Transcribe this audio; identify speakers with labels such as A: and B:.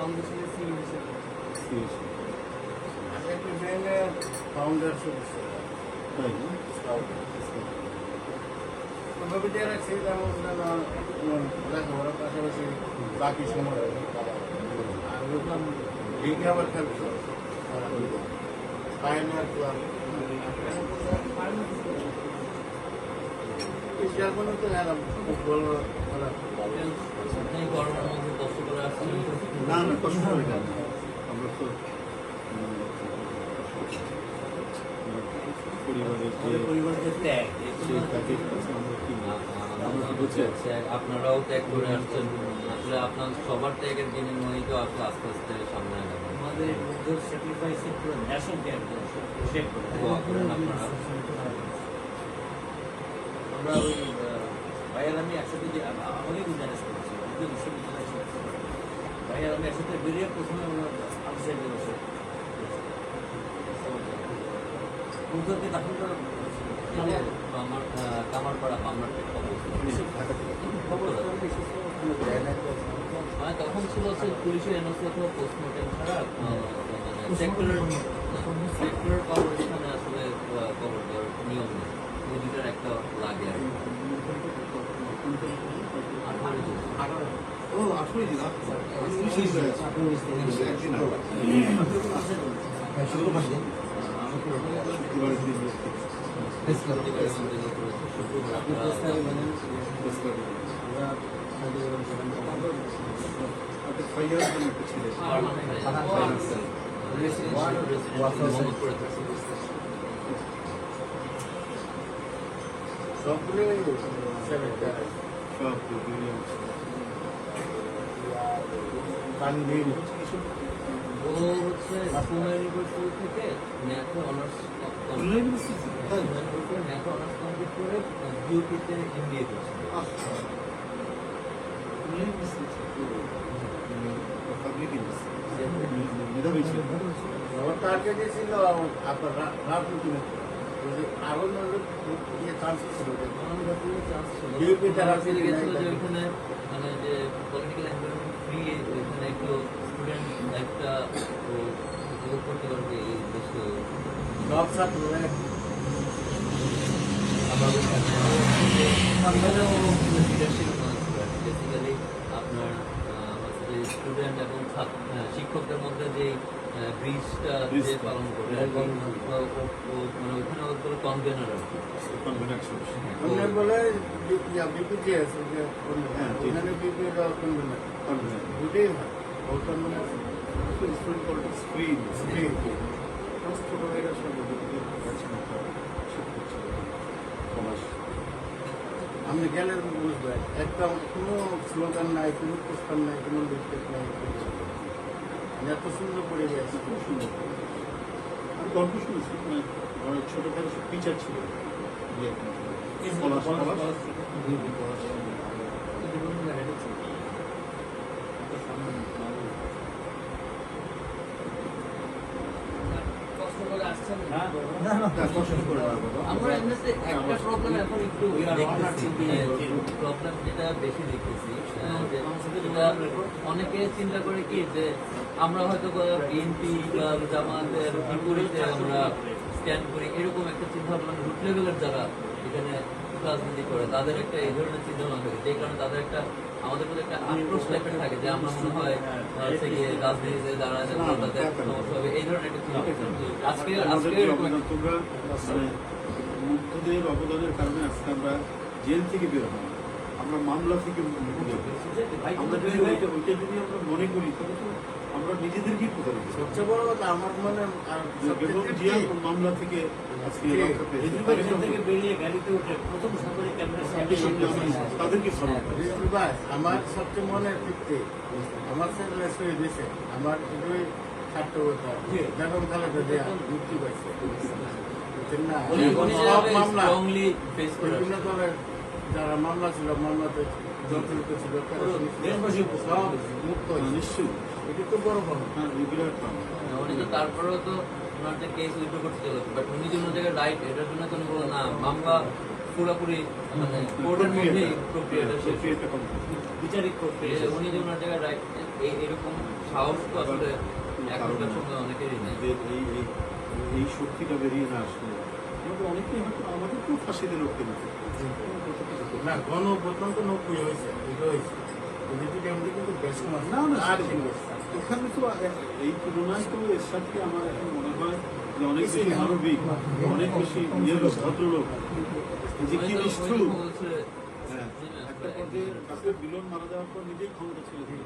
A: ফাউন্ডেশনের CEC
B: founder সদস্য
C: তাই না?
B: ওভাবে দিয়ে রাখছি যেমন লেখাপড়ার পাশাপাশি বাকি সময় আর লিগে আবার খেলছো পায়নিয়ার ক্লাব জার্মানি তো এরা ফুটবল খেলা
A: গরমের মধ্যে কষ্ট করে আসছেন।
C: না না, কষ্ট করে কেন? আমরা তো
A: পরিবারের ত্যাগ আপনারাও ত্যাগ করে আসছেন। আসলে আপনার সবার ত্যাগের বিনিময়ে তো আপনি আস্তে আস্তে সামনে আগাবেন। আমাদের স্যাক্রিফাইসের পুরো ন্যাশন ত্যাগ আপনারা। আমরা ওই ভাইয়ার আমি একসাথে যে আমাকে ম্যানেজ করেছি বিশ্ববিদ্যালয় ভাইয়ার আমি একসাথে বেরিয়ে প্রথমে আমরা আউটসাইডে বসে উদ্যোগকে দাখিল করা আমার কামারপাড়া পামনাটের মানে তখন ছিল হচ্ছে পুলিশের এনওসি অথবা পোস্টমর্টেম ছাড়া মানে সেক্টরের কবরস্থানে আসলে কবর দেওয়ার নিয়ম নেই। ওই দুটার একটা লাগে আর
B: সবগুলো কানবিল
A: ও হচ্ছে খুলনা ইউনিভার্সিটি থেকে ম্যাথে অনার্স ম্যাথে অনার্স কমপ্লিট করে বিউপিতে এমবিএ করছে।
B: আমার টার্গেট ছিল আপনার রাজনীতি আরো চান্স ছিল বিউপি তারা
A: গেছিল যে ওইখানে মানে যে পলিটিক্যাল এনভায়রনমেন্ট ফ্রি ওইখানে একটু স্টুডেন্ট একটা উপভোগ করতে পারবে এই দেশে
B: সব ছাত্র
A: আমার বেসিক্যালি আপনার স্টুডেন্ট এবং শিক্ষকদের মধ্যে যে ব্রিজটা যে পালন করে মানে ওইখানে ওগুলো কনভেনার আর কি
B: বলে বিপিজি আছে ওখানে বিপি দুটোই হয়
C: স্ক্রিন
B: স্ক্রিন
C: ছোট ভাইরা সব
B: আপনি গেলে বুঝবেন একটা কোনো স্লোগান নাই, কোনো পোস্টার নাই, কোনো লিফলেট নাই, এত সুন্দর পরিবেশ, খুব সুন্দর।
C: আমি গল্প শুনেছি অনেক ছোট ভাইরা সব টিচার ছিল
A: আমরা এমনিতে একটা প্রবলেম এখন একটু প্রবলেম যেটা বেশি দেখতেছি অনেকে চিন্তা করে কি যে আমরা হয়তো বিএনপি বা জামাতের বিপরীতে আমরা স্ট্যান্ড করি, এরকম একটা চিন্তা ভাবনা রুট লেভেলের যারা এখানে রাজনীতি করে তাদের একটা এই ধরনের চিন্তা ভাবনা থাকে, যে কারণে তাদের একটা আমাদের মধ্যে একটা আক্রোশ টাইপের থাকে যে আমরা মনে হয় রাজনীতিতে দাঁড়ায় তাদের সমস্যা হবে, এই ধরনের একটা চিন্তা। আজকে
C: তোমরা মুগ্ধদের অবদানের কারণে আজকে আমরা জেল থেকে বের হই, আমরা মামলা থেকে আমরা যদি ওইটা যদি আমরা মনে করি তবে তো আমরা নিজেদেরকেই কোথায়
B: সবচেয়ে বড় কথা আমার মনে
C: মামলা থেকে
A: বেরিয়ে গাড়িতে উঠে প্রথম
C: তাদেরকে
B: ভাই আমার সবচেয়ে মনের তৃপ্তি আমার ছেলে শহীদ হয়েছে, আমার এটাই ছাত্র কথা বেগম খালেদা জিয়া মুক্তি পাইছে না। সব মামলা বিভিন্ন দলের যারা মামলা ছিল মামলাতে জড়িত ছিল সব মুক্ত
C: নিশ্চয়ই
B: এটা তো বড় পাবো।
A: উনি তো তারপরেও তো ওনার যে কেস উইথড্র করতে চলে, বাট উনি যে ওনার জায়গায় রাইট এটার জন্য তো উনি বললো না মামলা পুরোপুরি মানে কোর্টের মধ্যেই প্রক্রিয়াটা শেষ।
D: বিচারিক প্রক্রিয়া
A: যে উনি যে ওনার জায়গায় রাইট এরকম সাহস তো আসলে এখনকার সময় অনেকেরই নেই।
C: যে এই শক্তিটা বেরিয়ে না আসলে আমাদের অনেকেই হয়তো আমাদেরকেও ফাঁসিতে রক্ষে দিতে
B: না গণ অভ্যুত্থান তো 90 হয়েছে, এটা হয়েছে পলিটিক্যাল মধ্যে কিন্তু বেশ মাস
C: না, না,
B: আর
C: সেটা- ওখানে তো এই তুলনায় তো এর সাথে আমার এখন মনে হয় যে অনেক বেশি মানবিক, অনেক বেশি লোক, ভদ্রলোক, যে কি
A: হয়তো
C: নিষ্ঠুর।
A: ওই বলছে,
C: হ্যাঁ, একটা পর্যায়ে ডক্টর বিলন মারা যাওয়ার পর নিজেই ক্ষমতা ছেড়ে দিল।